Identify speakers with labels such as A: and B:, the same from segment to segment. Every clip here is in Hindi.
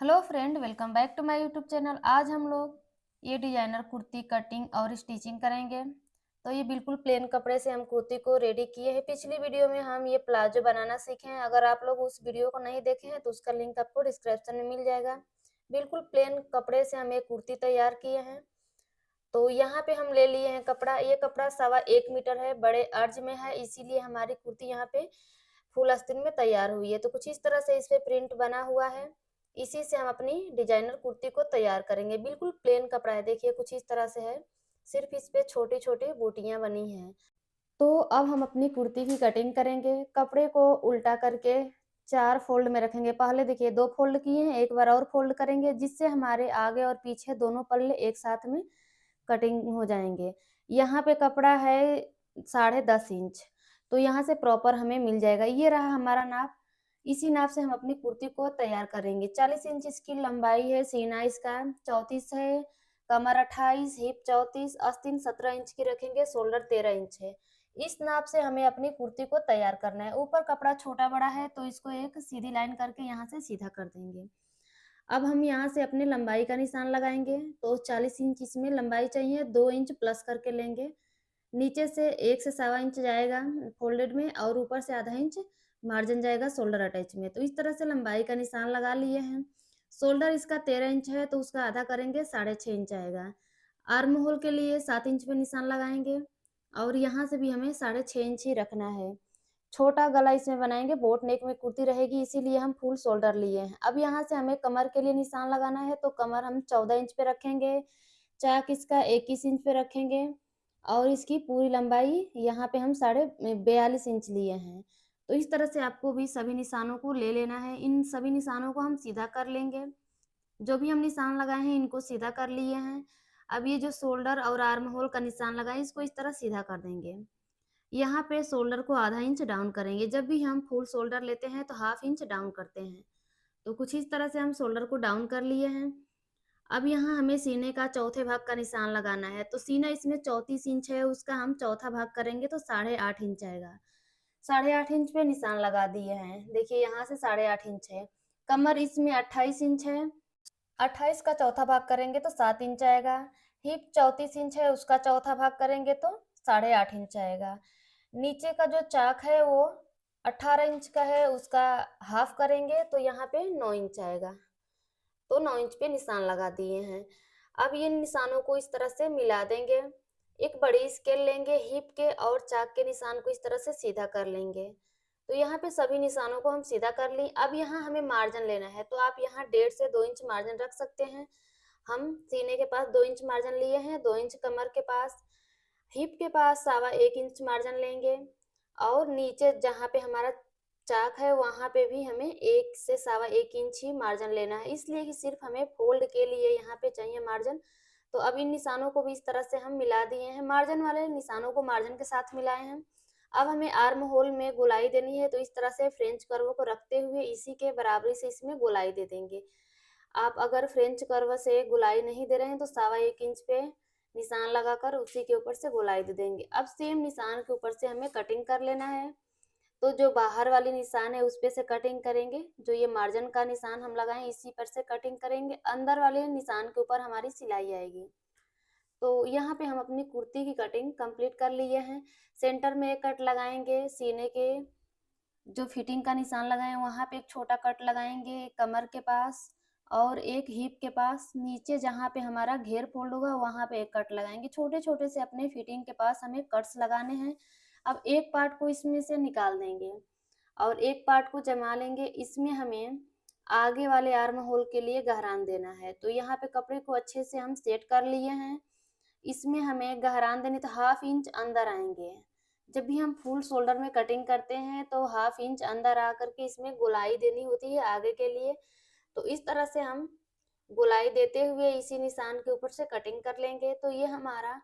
A: Hello friend, welcome back to my YouTube channel. आज हम लोग ये डिजाइनर कुर्ती कटिंग और स्टिचिंग करेंगे। तो ये बिल्कुल प्लेन कपड़े से हम कुर्ती को रेडी किए हैं। पिछली वीडियो में हम ये प्लाजो बनाना सीखे हैं। अगर आप लोग उस वीडियो को नहीं देखे हैं तो उसका लिंक आपको डिस्क्रिप्शन में मिल जाएगा। बिल्कुल प्लेन कपड़े से हम ये कुर्ती तैयार किए हैं। तो यहाँ पे हम ले लिए हैं कपड़ा। ये कपड़ा 1.25 मीटर है, बड़े अर्ज में है, इसीलिए हमारी कुर्ती यहाँ पे फुल आस्तीन में तैयार हुई है। तो कुछ इस तरह से इस पे प्रिंट बना हुआ है। इसी से हम अपनी डिजाइनर कुर्ती को तैयार करेंगे। बिल्कुल प्लेन कपड़ा है, देखिए कुछ इस तरह से है, सिर्फ इस पे छोटी छोटी बूटियां बनी हैं। तो अब हम अपनी कुर्ती की कटिंग करेंगे। कपड़े को उल्टा करके 4 फोल्ड में रखेंगे। पहले देखिए 2 फोल्ड किए हैं, एक बार और फोल्ड करेंगे जिससे हमारे आगे और पीछे दोनों पल्ले एक साथ में कटिंग हो जाएंगे। यहाँ पे कपड़ा है 10.5 इंच, तो यहाँ से प्रॉपर हमें मिल जाएगा। ये रहा हमारा नाप। इसी नाप से हम अपनी कुर्ती को तैयार करेंगे। 40 इंच इसकी लंबाई है, सीना इसका 34 है, कमर 28, हिप 34, आस्तीन 17 इंच की रखेंगे, शोल्डर 13 इंच है। इस नाप से हमें अपनी कुर्ती को तैयार करना है। ऊपर कपड़ा छोटा बड़ा है तो इसको एक सीधी लाइन करके यहाँ से सीधा कर देंगे। अब हम यहाँ से अपने लंबाई का निशान लगाएंगे। तो 40 इंच इसमें लंबाई चाहिए, 2 इंच प्लस करके लेंगे। नीचे से 1 से 1.25 इंच जाएगा फोल्डेड में, और ऊपर से ½ इंच मार्जिन जाएगा शोल्डर अटैच में। तो इस तरह से लंबाई का निशान लगा लिए हैं। शोल्डर इसका 13 इंच है तो उसका आधा करेंगे, 6.5 इंच आएगा। आर्म होल के लिए 7 इंच पे निशान लगाएंगे, और यहाँ से भी हमें 6.5 इंच ही रखना है। छोटा गला इसमें बनाएंगे, बोट नेक में कुर्ती रहेगी, इसीलिए हम फुल शोल्डर लिए हैं। अब यहाँ से हमें कमर के लिए निशान लगाना है। तो कमर हम 14 इंच पे रखेंगे, चाक इसका 21 इंच पे रखेंगे, और इसकी पूरी लंबाई यहाँ पे हम 42.5 इंच लिए हैं। तो इस तरह से आपको भी सभी निशानों को ले लेना है। इन सभी निशानों को हम सीधा कर लेंगे। जो भी हम निशान लगाए हैं इनको सीधा कर लिए हैं। अब ये जो शोल्डर और आर्म होल का निशान लगाए इसको इस तरह सीधा कर देंगे। यहाँ पे शोल्डर को ½ इंच डाउन करेंगे। जब भी हम फुल शोल्डर लेते हैं तो ½ इंच डाउन करते हैं। तो कुछ इस तरह से हम शोल्डर को डाउन कर लिए हैं। अब यहाँ हमें सीने का चौथे भाग का निशान लगाना है। तो सीना इसमें 34 इंच है, उसका हम चौथा भाग करेंगे तो 8.5 इंच आएगा। 8.5 इंच पे निशान लगा दिए हैं। देखिए यहाँ से 8.5 इंच है। कमर इसमें 28 इंच है, 28 का चौथा भाग करेंगे तो 7 इंच आएगा। हिप 34 इंच है, उसका चौथा भाग करेंगे तो 8.5 इंच आएगा। नीचे का जो चाक है वो 18 इंच का है, उसका हाफ करेंगे तो यहाँ पे 9 इंच आएगा। तो 9 इंच पे निशान लगा दिए हैं। अब ये निशानों को इस तरह से मिला देंगे। एक बड़ी स्केल लेंगे, हिप के और चाक के निशान को इस तरह से सीधा कर लेंगे। तो यहाँ पे सभी निशानों को हम सीधा कर ली। अब यहाँ हमें मार्जिन लेना है, तो आप यहाँ 1.5 से 2 इंच मार्जिन रख सकते हैं। हम सीने के पास 2 इंच मार्जिन लिए हैं, 2 इंच कमर के पास, हिप के पास 1.25 इंच मार्जिन लेंगे, और नीचे जहाँ पे हमारा चाक है वहां पे भी हमें 1 से 1.25 इंच ही मार्जिन लेना है, इसलिए कि सिर्फ हमें फोल्ड के लिए यहाँ पे चाहिए मार्जिन। तो अब इन निशानों को भी इस तरह से हम मिला दिए हैं। मार्जिन वाले निशानों को मार्जिन के साथ मिलाए हैं। अब हमें आर्म होल में गोलाई देनी है, तो इस तरह से फ्रेंच कर्व को रखते हुए इसी के बराबरी से इसमें गोलाई दे देंगे। आप अगर फ्रेंच कर्व से गोलाई नहीं दे रहे हैं तो 1.25 इंच पे निशान लगाकर उसी के ऊपर से गोलाई दे देंगे। अब सेम निशान के ऊपर से हमें कटिंग कर लेना है। तो जो बाहर वाली निशान है उस पे से कटिंग करेंगे, जो ये मार्जिन का निशान हम लगाए इसी पर से कटिंग करेंगे। अंदर वाले निशान के ऊपर हमारी सिलाई आएगी। तो यहाँ पे हम अपनी कुर्ती की कटिंग कंप्लीट कर लिए हैं। सेंटर में एक कट लगाएंगे, सीने के जो फिटिंग का निशान लगाए वहां पे एक छोटा कट लगाएंगे कमर के पास, और एक हिप के पास नीचे जहाँ पे हमारा घेर फोल्ड होगा वहां पे एक कट लगाएंगे। छोटे छोटे से अपने फिटिंग के पास हमें कट्स लगाने हैं। अब एक पार्ट को इसमें से निकाल देंगे और एक पार्ट को जमा लेंगे। इसमें हमें आगे वाले आर्म होल के लिए गहरान देना है। तो यहाँ पे कपड़े को अच्छे से हम सेट कर लिए हैं। इसमें हमें गहरान देनी तो ½ इंच अंदर आएंगे। जब भी हम फुल शोल्डर में कटिंग करते हैं तो ½ इंच अंदर आकर के इसमें गोलाई देनी होती है आगे के लिए। तो इस तरह से हम गोलाई देते हुए इसी निशान के ऊपर से कटिंग कर लेंगे। तो ये हमारा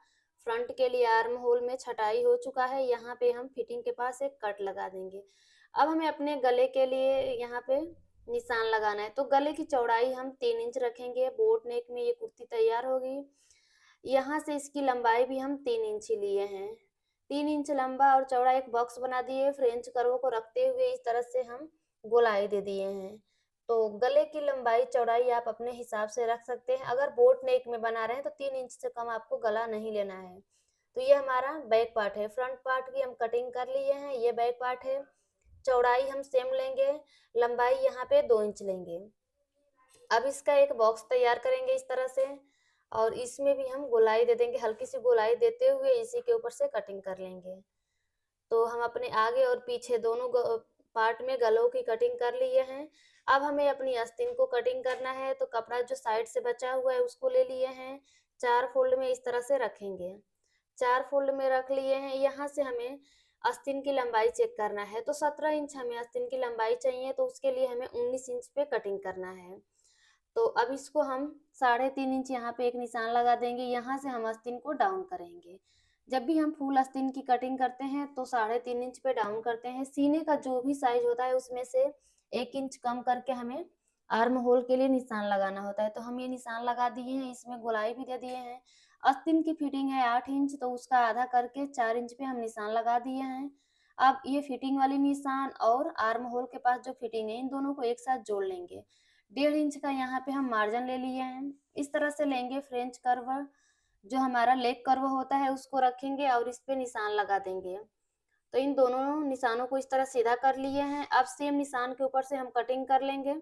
A: फ्रंट के लिए आर्म होल में छटाई हो चुका है। यहाँ पे हम फिटिंग के पास एक कट लगा देंगे। अब हमें अपने गले के लिए यहाँ पे निशान लगाना है। तो गले की चौड़ाई हम 3 इंच रखेंगे। बोट नेक में ये कुर्ती तैयार होगी। यहाँ से इसकी लंबाई भी हम 3 इंच ही लिए हैं। 3 इंच लंबा और चौड़ा एक बॉक्स बना दिए। फ्रेंच कर्व को रखते हुए इस तरह से हम गोलाई दे दिए हैं। तो गले की लंबाई चौड़ाई आप अपने हिसाब से रख सकते हैं। अगर बोट नेक में बना रहे हैं तो 3 इंच से कम आपको गला नहीं लेना है। तो ये हमारा बैक पार्ट है। फ्रंट पार्ट की हम कटिंग कर लिए हैं, ये बैक पार्ट है। चौड़ाई हम सेम लेंगे, लंबाई यहाँ पे 2 इंच लेंगे। अब इसका एक बॉक्स तैयार करेंगे इस तरह से, और इसमें भी हम गोलाई दे देंगे, हल्की सी गोलाई देते हुए इसी के ऊपर से कटिंग कर लेंगे। तो हम अपने आगे और पीछे दोनों पार्ट में गलों की कटिंग कर लिए हैं। अब हमें अपनी आस्तीन को कटिंग करना है, तो कपड़ा जो साइड से बचा हुआ है उसको ले लिए हैं, 4 फोल्ड में इस तरह से रखेंगे। 4 फोल्ड में रख लिए हैं। यहाँ से हमें आस्तीन की लंबाई चेक करना है, तो 17 इंच हमें आस्तीन की लंबाई चाहिए, तो उसके लिए हमें 19 इंच पे कटिंग करना है। तो अब इसको हम 3.5 इंच यहाँ पे एक निशान लगा देंगे, यहाँ से हम आस्तीन को डाउन करेंगे। जब भी हम फुल आस्तीन की कटिंग करते हैं तो 3.5 इंच पे डाउन करते हैं। सीने का जो भी साइज होता है उसमें से 1 इंच कम करके हमें आर्म होल के लिए निशान लगाना होता है। तो हम ये निशान लगा दिए हैं, इसमें गोलाई भी दे दिए हैं। आस्तीन की फिटिंग है 8 इंच, तो उसका आधा करके 4 इंच पे हम निशान लगा दिए हैं। अब ये फिटिंग वाली निशान और आर्म होल के पास जो फिटिंग है, इन दोनों को एक साथ जोड़ लेंगे। 1.5 इंच का यहाँ पे हम मार्जिन ले लिए हैं। इस तरह से लेंगे फ्रेंच कर्व, जो हमारा लेग कर्व होता है उसको रखेंगे और इस पे निशान लगा देंगे। तो इन दोनों निशानों को इस तरह सीधा कर लिए हैं। अब सेम निशान के ऊपर से हम कटिंग कर लेंगे।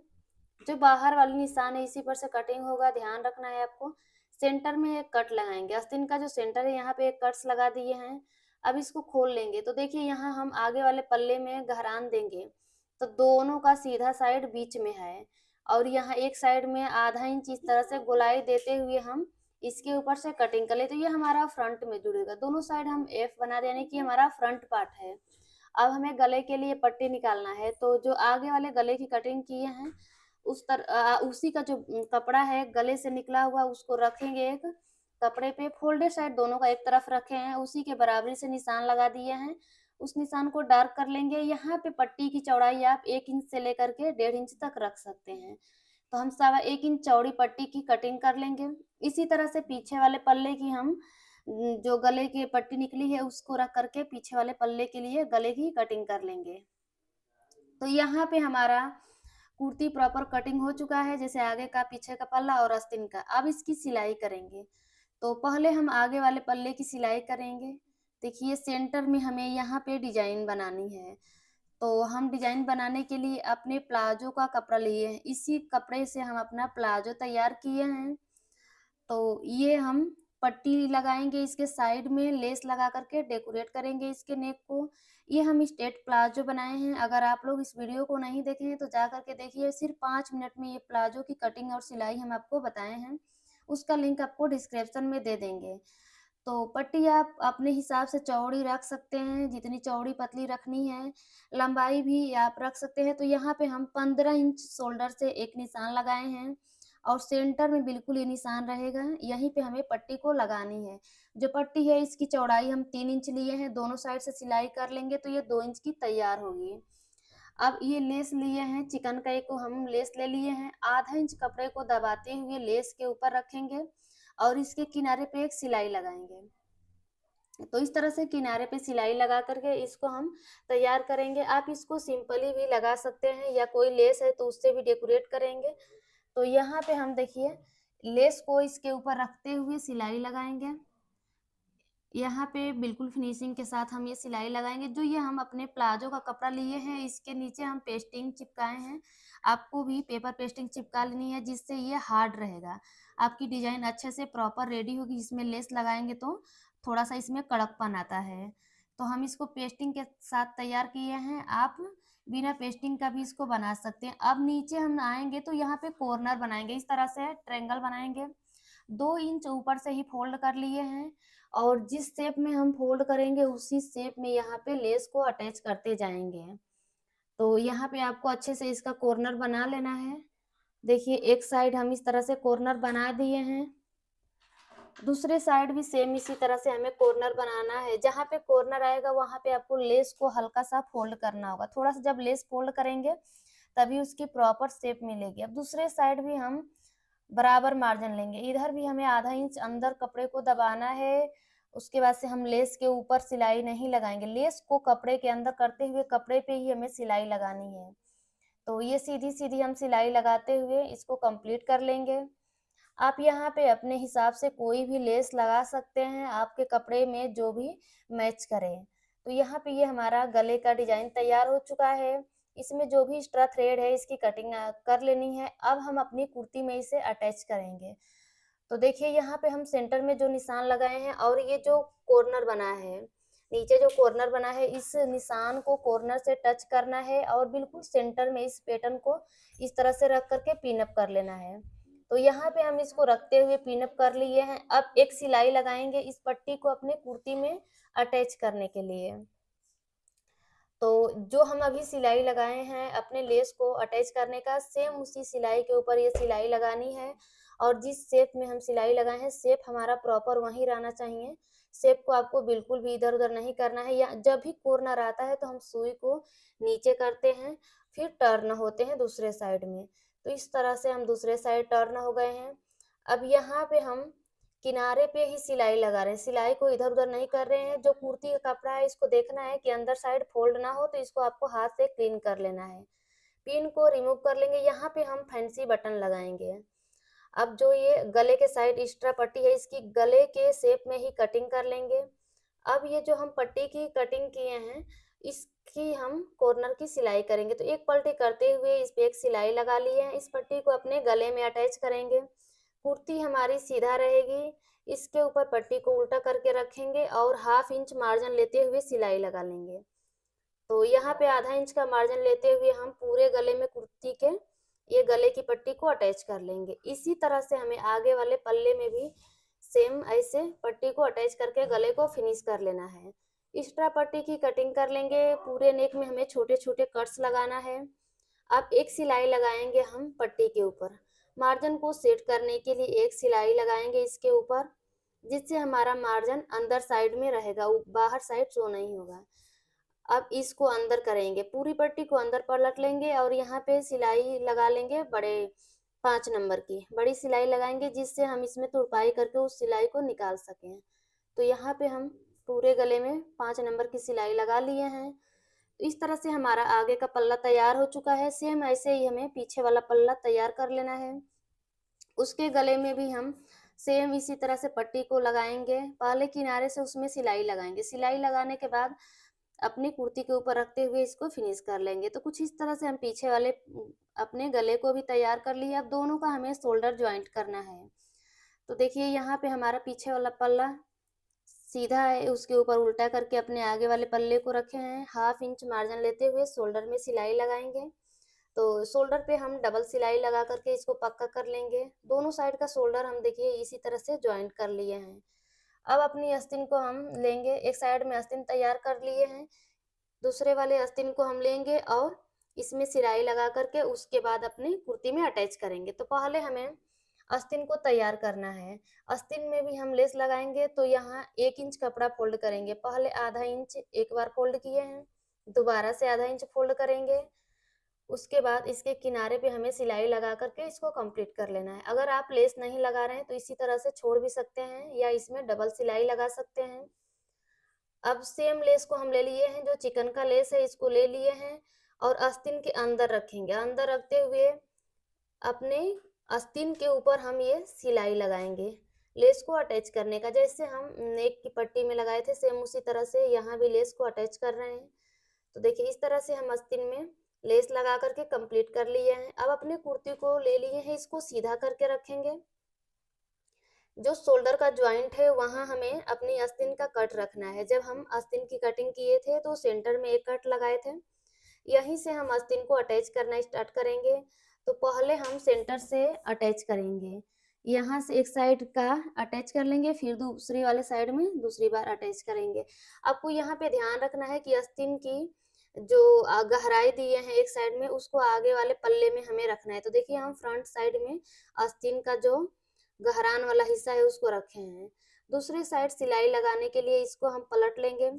A: जो बाहर वाली निशान है इसी पर से कटिंग होगा, ध्यान रखना है आपको। सेंटर में एक कट लगाएंगे, आस्तीन का जो सेंटर है यहाँ पे एक कट्स लगा दिए हैं। अब इसको खोल लेंगे, तो देखिए यहाँ हम आगे वाले पल्ले में गहरान देंगे, तो दोनों का सीधा साइड बीच में है, और यहाँ एक साइड में आधा इंच इस तरह से गोलाई देते हुए हम इसके ऊपर से कटिंग कर ले। तो ये हमारा फ्रंट में जुड़ेगा, दोनों साइड हम एफ बना देने की हमारा फ्रंट पार्ट है। अब हमें गले के लिए पट्टी निकालना है, तो जो आगे वाले गले की कटिंग किए हैं उसी का जो कपड़ा है गले से निकला हुआ उसको रखेंगे एक कपड़े पे, फोल्डेड साइड दोनों का एक तरफ रखे हैं, उसी के बराबरी से निशान लगा दिए हैं। उस निशान को डार्क कर लेंगे। यहाँ पे पट्टी की चौड़ाई आप 1 इंच से लेकर के 1.5 इंच तक रख सकते हैं। तो हम 1.25 इंच चौड़ी पट्टी की कटिंग कर लेंगे। इसी तरह से पीछे वाले पल्ले की हम जो गले की पट्टी निकली है उसको रख करके पीछे वाले पल्ले के लिए गले की कटिंग कर लेंगे। तो यहाँ पे हमारा कुर्ती प्रॉपर कटिंग हो चुका है, जैसे आगे का, पीछे का पल्ला और आस्तीन का। अब इसकी सिलाई करेंगे। तो पहले हम आगे वाले पल्ले की सिलाई करेंगे। देखिए सेंटर में हमें यहाँ पे डिजाइन बनानी है, तो हम डिजाइन बनाने के लिए अपने प्लाजो का कपड़ा लिए हैं, इसी कपड़े से हम अपना प्लाजो तैयार किए हैं। तो ये हम पट्टी लगाएंगे, इसके साइड में लेस लगा करके डेकोरेट करेंगे इसके नेक को। ये हम स्ट्रेट प्लाजो बनाए हैं। अगर आप लोग इस वीडियो को नहीं देखे हैं तो जा करके देखिए, सिर्फ 5 मिनट में ये प्लाजो की कटिंग और सिलाई हम आपको बताए हैं, उसका लिंक आपको डिस्क्रिप्शन में दे देंगे। तो पट्टी आप अपने हिसाब से चौड़ी रख सकते हैं, जितनी चौड़ी पतली रखनी है, लंबाई भी आप रख सकते हैं। तो यहाँ पे हम 15 इंच शोल्डर से एक निशान लगाए हैं, और सेंटर में बिल्कुल ये निशान रहेगा, यहीं पे हमें पट्टी को लगानी है। जो पट्टी है इसकी चौड़ाई हम 3 इंच लिए हैं, दोनों साइड से सिलाई कर लेंगे तो ये 2 इंच की तैयार होगी। अब ये लेस लिए हैं, चिकनकारी को हम लेस ले लिए हैं, आधा इंच कपड़े को दबाते हुए लेस के ऊपर रखेंगे और इसके किनारे पे एक सिलाई लगाएंगे। तो इस तरह से किनारे पे सिलाई लगा करके इसको हम तैयार करेंगे। आप इसको सिंपली भी लगा सकते हैं, या कोई लेस है तो उससे भी डेकोरेट करेंगे। तो यहाँ पे हम देखिए लेस को इसके ऊपर रखते हुए सिलाई लगाएंगे। यहाँ पे बिल्कुल फिनिशिंग के साथ हम ये सिलाई लगाएंगे। जो ये हम अपने प्लाजो का कपड़ा लिए हैं इसके नीचे हम पेस्टिंग चिपकाए हैं। आपको भी पेपर पेस्टिंग चिपका लेनी है, जिससे ये हार्ड रहेगा, आपकी डिजाइन अच्छे से प्रॉपर रेडी होगी। इसमें लेस लगाएंगे तो थोड़ा सा इसमें कड़कपन आता है। तो हम इसको पेस्टिंग के साथ तैयार किए हैं, आप बिना पेस्टिंग का भी इसको बना सकते हैं। अब नीचे हम आएंगे तो यहाँ पे कॉर्नर बनाएंगे, इस तरह से ट्रायंगल बनाएंगे। 2 इंच ऊपर से ही फोल्ड कर लिए हैं, और जिस शेप में हम फोल्ड करेंगे उसी शेप में यहाँ पे लेस को अटैच करते जाएंगे। तो यहाँ पे आपको अच्छे से इसका कॉर्नर बना लेना है। देखिए एक साइड हम इस तरह से कॉर्नर बना दिए हैं, दूसरे साइड भी सेम इसी तरह से हमें कॉर्नर बनाना है। जहाँ पे कॉर्नर आएगा वहां पे आपको लेस को हल्का सा फोल्ड करना होगा, थोड़ा सा जब लेस फोल्ड करेंगे तभी उसकी प्रॉपर शेप मिलेगी। अब दूसरे साइड भी हम बराबर मार्जिन लेंगे, इधर भी हमें आधा इंच अंदर कपड़े को दबाना है। उसके बाद से हम लेस के ऊपर सिलाई नहीं लगाएंगे, लेस को कपड़े के अंदर करते हुए कपड़े पे ही हमें सिलाई लगानी है। तो ये सीधी सीधी हम सिलाई लगाते हुए इसको कंप्लीट कर लेंगे। आप यहाँ पे अपने हिसाब से कोई भी लेस लगा सकते हैं, आपके कपड़े में जो भी मैच करे। तो यहाँ पे ये हमारा गले का डिजाइन तैयार हो चुका है। इसमें जो भी एक्स्ट्रा थ्रेड है इसकी कटिंग कर लेनी है। अब हम अपनी कुर्ती में इसे अटैच करेंगे। तो देखिए यहाँ पे हम सेंटर में जो निशान लगाए हैं और ये जो कॉर्नर बना है, नीचे जो कॉर्नर बना है, इस निशान को कॉर्नर से टच करना है और बिल्कुल सेंटर में इस पैटर्न को इस तरह से रख करके पिन अप कर लेना है। तो यहाँ पे हम इसको रखते हुए पिन अप कर लिए हैं। अब एक सिलाई लगाएंगे इस पट्टी को अपने कुर्ती में अटैच करने के लिए। तो जो हम अभी सिलाई लगाए हैं अपने लेस को अटैच करने का, सेम उसी सिलाई के ऊपर ये सिलाई लगानी है। और जिस शेप में हम सिलाई लगाए हैं शेप हमारा प्रॉपर वहीं रहना चाहिए। शेप को आपको बिल्कुल भी इधर उधर नहीं करना है। या जब भी कॉर्नर आता है तो हम सुई को नीचे करते हैं, फिर टर्न होते हैं दूसरे साइड में। तो इस तरह से हम दूसरे साइड टर्न हो गए हैं। अब यहाँ पे हम किनारे पे ही सिलाई लगा रहे हैं, सिलाई को इधर उधर नहीं कर रहे हैं। जो कुर्ती का कपड़ा है इसको देखना है कि अंदर साइड फोल्ड ना हो, तो इसको आपको हाथ से क्लीन कर लेना है। पिन को रिमूव कर लेंगे। यहाँ पे हम फैंसी बटन लगाएंगे। अब जो ये गले के साइड एक्स्ट्रा पट्टी है इसकी गले के शेप में ही कटिंग कर लेंगे। अब ये जो हम पट्टी की कटिंग किए हैं इसकी हम कॉर्नर की सिलाई करेंगे। तो एक पलटी करते हुए इस पे एक सिलाई लगा ली है। इस पट्टी को अपने गले में अटैच करेंगे। कुर्ती हमारी सीधा रहेगी। इसके ऊपर पट्टी को उल्टा करके रखेंगे और 1/2 इंच मार्जिन लेते हुए सिलाई लगा लेंगे। तो यहाँ पे आधा इंच का मार्जिन लेते हुए हम पूरे गले में कुर्ती के ये गले की पट्टी को अटैच कर लेंगे। इसी तरह से हमें आगे वाले पल्ले में भी सेम ऐसे पट्टी को अटैच करके गले को फिनिश कर लेना है। एक्स्ट्रा पट्टी की कटिंग कर लेंगे। पूरे नेक में हमें छोटे छोटे कट्स लगाना है। अब एक सिलाई लगाएंगे हम पट्टी के ऊपर। मार्जिन को सेट करने के लिए एक सिलाई लगाएंगे इसके ऊपर, जिससे हमारा मार्जिन अंदर साइड में रहेगा, बाहर साइड शो नहीं होगा। अब इसको अंदर करेंगे, पूरी पट्टी को अंदर पलट लेंगे और यहाँ पे सिलाई लगा लेंगे बड़े 5 नंबर की बड़ी सिलाई लगाएंगे, जिससे हम इसमें तुरपाई करके उस सिलाई को निकाल सकें। तो यहाँ पे हम पूरे गले में 5 नंबर की सिलाई लगा लिए हैं। इस तरह से हमारा आगे का पल्ला तैयार हो चुका है। सेम ऐसे ही हमें पीछे वाला पल्ला तैयार कर लेना है। उसके गले में भी हम सेम इसी तरह से पट्टी को लगाएंगे। पहले किनारे से उसमें सिलाई लगाएंगे। सिलाई लगाने के बाद अपनी कुर्ती के ऊपर रखते हुए इसको फिनिश कर लेंगे। तो कुछ इस तरह से हम पीछे वाले अपने गले को भी तैयार कर लिए। अब दोनों का हमें शोल्डर ज्वाइंट करना है। तो देखिए यहाँ पे हमारा पीछे वाला पल्ला सीधा है, उसके ऊपर उल्टा करके अपने आगे वाले पल्ले को रखे हैं। 1/2 इंच मार्जिन लेते हुए शोल्डर में सिलाई लगाएंगे। तो शोल्डर पे हम डबल सिलाई लगा करके इसको पक्का कर लेंगे। दोनों साइड का शोल्डर हम देखिए इसी तरह से ज्वाइंट कर लिए हैं। अब अपनी आस्तीन को हम लेंगे। एक साइड में आस्तीन तैयार कर लिए हैं, दूसरे वाले आस्तीन को हम लेंगे और इसमें सिलाई लगा करके उसके बाद अपनी कुर्ती में अटैच करेंगे। तो पहले हमें आस्तीन को तैयार करना है। आस्तीन में भी हम लेस लगाएंगे। तो यहाँ 1 इंच कपड़ा फोल्ड करेंगे। पहले आधा इंच एक बार फोल्ड किए हैं, दोबारा से आधा इंच फोल्ड करेंगे। उसके बाद इसके किनारे पे हमें सिलाई लगा करके इसको कंप्लीट कर लेना है। अगर आप लेस नहीं लगा रहे हैं तो इसी तरह से छोड़ भी सकते हैं या इसमें डबल सिलाई लगा सकते हैं। अब सेम लेस को हम ले लिए हैं, जो चिकन का लेस है इसको ले लिए हैं और आस्तीन के अंदर रखेंगे। अंदर रखते हुए अपने आस्तीन के ऊपर हम ये सिलाई लगाएंगे लेस को अटैच करने का। जैसे हम नेक की पट्टी में लगाए थे सेम उसी तरह से यहाँ भी लेस को अटैच कर रहे हैं। तो देखिए इस तरह से हम आस्तीन में लेस लगा करके कंप्लीट कर लिए हैं। अब अपने कुर्ती को ले लिए हैं, इसको सीधा करके रखेंगे। जो शोल्डर का ज्वाइंट है वहां हमें अपनी आस्तीन का कट रखना है। जब हम आस्तीन की कटिंग किए थे तो सेंटर में एक कट लगाए थे, यहीं से हम आस्तीन को अटैच करना स्टार्ट करेंगे। तो पहले हम सेंटर से अटैच करेंगे, यहाँ से एक साइड का अटैच कर लेंगे, फिर दूसरी वाले साइड में दूसरी बार अटैच करेंगे। आपको यहाँ पे ध्यान रखना है कि आस्तीन की जो गहराई दिए हैं एक साइड में उसको आगे वाले पल्ले में हमें रखना है। तो देखिए हम फ्रंट साइड में आस्तीन का जो गहरान वाला हिस्सा है उसको रखे हैं। दूसरी साइड सिलाई लगाने के लिए इसको हम पलट लेंगे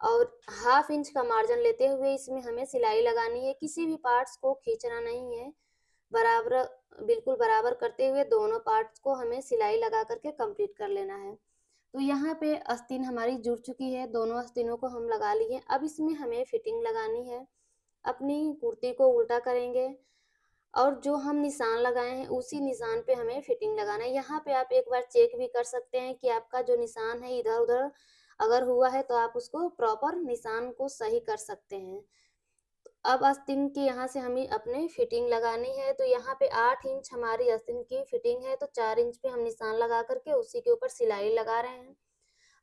A: और 1/2 इंच का मार्जिन लेते हुए इसमें हमें सिलाई लगानी है। किसी भी पार्ट्स को खींचना नहीं है, बराबर बिल्कुल बराबर करते हुए दोनों पार्ट्स को हमें सिलाई लगा करके कंप्लीट कर लेना है। तो यहाँ पे आस्तीन हमारी जुड़ चुकी है, दोनों आस्तीनों को हम लगा लिए। अब इसमें हमें फिटिंग लगानी है। अपनी कुर्ती को उल्टा करेंगे और जो हम निशान लगाए हैं उसी निशान पे हमें फिटिंग लगाना है। यहाँ पे आप एक बार चेक भी कर सकते हैं कि आपका जो निशान है इधर उधर अगर हुआ है तो आप उसको प्रॉपर निशान को सही कर सकते हैं। अब आस्तीन की यहाँ से हमें अपने फिटिंग लगानी है, तो यहाँ पे 8 इंच हमारी आस्तीन की फिटिंग है, तो 4 इंच पे हम निशान लगा करके उसी के ऊपर सिलाई लगा रहे हैं।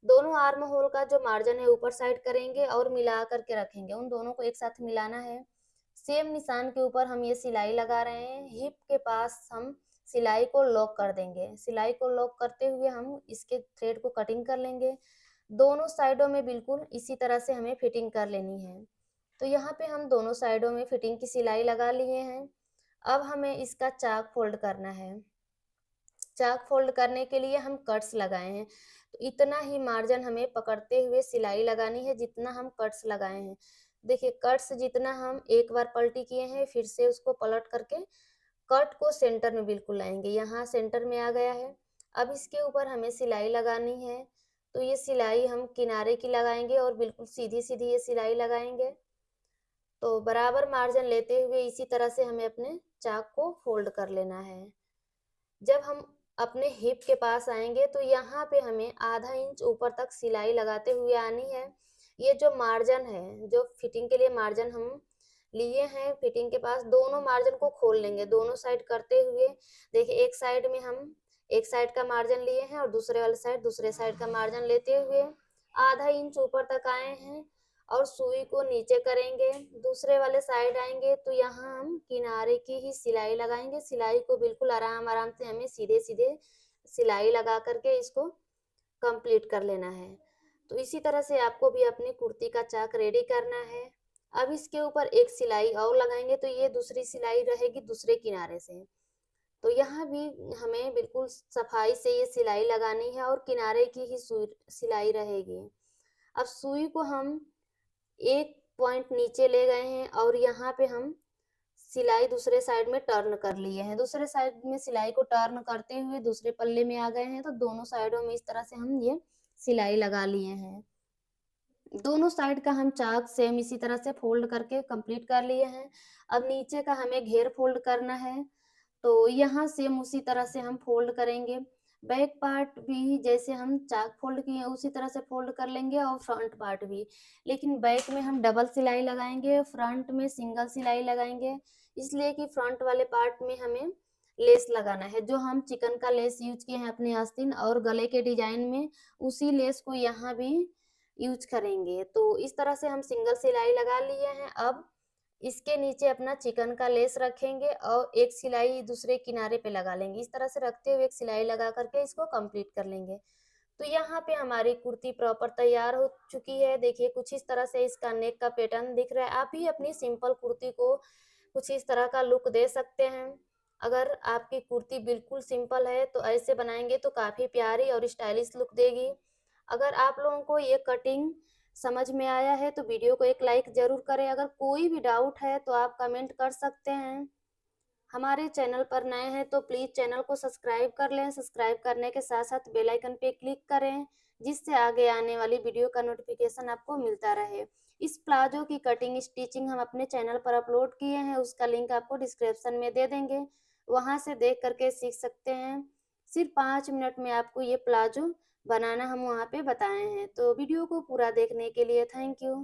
A: दोनों आर्म होल का जो मार्जिन है ऊपर साइड करेंगे और मिला करके रखेंगे, उन दोनों को एक साथ मिलाना है। सेम निशान के ऊपर हम ये सिलाई लगा रहे हैं। हिप के पास हम सिलाई को लॉक कर देंगे। सिलाई को लॉक करते हुए हम इसके थ्रेड को कटिंग कर लेंगे। दोनों साइडों में बिल्कुल इसी तरह से हमें फिटिंग कर लेनी है। तो यहाँ पे हम दोनों साइडों में फिटिंग की सिलाई लगा लिए हैं। अब हमें इसका चाक फोल्ड करना है। चाक फोल्ड करने के लिए हम कट्स लगाए हैं, तो इतना ही मार्जिन हमें पकड़ते हुए सिलाई लगानी है जितना हम कट्स लगाए हैं। देखिए कट्स जितना हम एक बार पलटी किए हैं, फिर से उसको पलट करके कट को सेंटर में बिल्कुल लाएंगे। यहाँ सेंटर में आ गया है। अब इसके ऊपर हमें सिलाई लगानी है, तो ये सिलाई हम किनारे की लगाएंगे और बिल्कुल सीधी सीधी ये सिलाई लगाएंगे। तो बराबर मार्जिन लेते हुए इसी तरह से हमें अपने चाक को फोल्ड कर लेना है। जब हम अपने हिप के पास आएंगे तो यहाँ पे हमें आधा इंच ऊपर तक सिलाई लगाते हुए आनी है। ये जो मार्जिन है, जो फिटिंग के लिए मार्जिन हम लिए हैं, फिटिंग के पास दोनों मार्जिन को खोल लेंगे दोनों साइड करते हुए। देखिए एक साइड में हम एक साइड का मार्जिन लिए हैं और दूसरे वाले साइड दूसरे साइड का मार्जिन लेते हुए आधा इंच ऊपर तक आए हैं और सुई को नीचे करेंगे। दूसरे वाले साइड आएंगे तो यहाँ हम किनारे की ही सिलाई लगाएंगे। सिलाई को बिल्कुल आराम आराम से हमें सीधे सीधे सिलाई लगा करके इसको कंप्लीट कर लेना है। तो इसी तरह से आपको भी अपनी कुर्ती का चाक रेडी करना है। अब इसके ऊपर एक सिलाई और लगाएंगे, तो ये दूसरी सिलाई रहेगी दूसरे किनारे से। तो यहाँ भी हमें बिल्कुल सफाई से ये सिलाई लगानी है और किनारे की ही सुई सिलाई रहेगी। अब सुई को हम एक पॉइंट नीचे ले गए हैं और यहाँ पे हम सिलाई दूसरे साइड में टर्न कर लिए हैं। दूसरे साइड में सिलाई को टर्न करते हुए दूसरे पल्ले में आ गए हैं, तो दोनों साइडों में इस तरह से हम ये सिलाई लगा लिए हैं। दोनों साइड का हम चाक सेम इसी तरह से फोल्ड करके कंप्लीट कर लिए हैं। अब नीचे का हमें घेर फोल्ड करना है, तो यहाँ सेम उसी तरह से हम फोल्ड करेंगे। बैक पार्ट भी जैसे हम चाक फोल्ड किए उसी तरह से फोल्ड कर लेंगे और फ्रंट पार्ट भी, लेकिन बैक में हम डबल सिलाई लगाएंगे, फ्रंट में सिंगल सिलाई लगाएंगे, इसलिए कि फ्रंट वाले पार्ट में हमें लेस लगाना है। जो हम चिकन का लेस यूज किए हैं अपने आस्तीन और गले के डिजाइन में, उसी लेस को यहाँ भी यूज करेंगे। तो इस तरह से हम सिंगल सिलाई लगा लिए हैं। अब इसके नीचे अपना चिकन का लेस रखेंगे और एक सिलाई दूसरे किनारे पे लगा लेंगे। इस तरह से रखते हुए एक सिलाई लगा करके इसको कंप्लीट कर लेंगे। तो यहाँ पे हमारी कुर्ती प्रॉपर तैयार हो चुकी है। देखिए कुछ इस तरह से इसका नेक का पैटर्न दिख रहा है। आप भी अपनी सिंपल कुर्ती को कुछ इस तरह का लुक दे सकते हैं। अगर आपकी कुर्ती बिल्कुल सिंपल है तो ऐसे बनाएंगे तो काफी प्यारी और स्टाइलिश लुक देगी। अगर आप लोगों को ये कटिंग समझ में आया है तो वीडियो को एक लाइक जरूर करें। अगर कोई भी डाउट है तो आप कमेंट कर सकते हैं। हमारे चैनल पर नए हैं तो प्लीज चैनल को सब्सक्राइब कर लें। सब्सक्राइब करने के साथ साथ बेल आइकन पे क्लिक करें, जिससे आगे आने वाली वीडियो का नोटिफिकेशन आपको मिलता रहे। इस प्लाजो की कटिंग स्टिचिंग हम अपने चैनल पर अपलोड किए हैं, उसका लिंक आपको डिस्क्रिप्शन में दे देंगे, वहां से देख करके सीख सकते हैं। सिर्फ 5 मिनट में आपको ये प्लाजो बनाना हम वहाँ पे बताए हैं। तो वीडियो को पूरा देखने के लिए थैंक यू।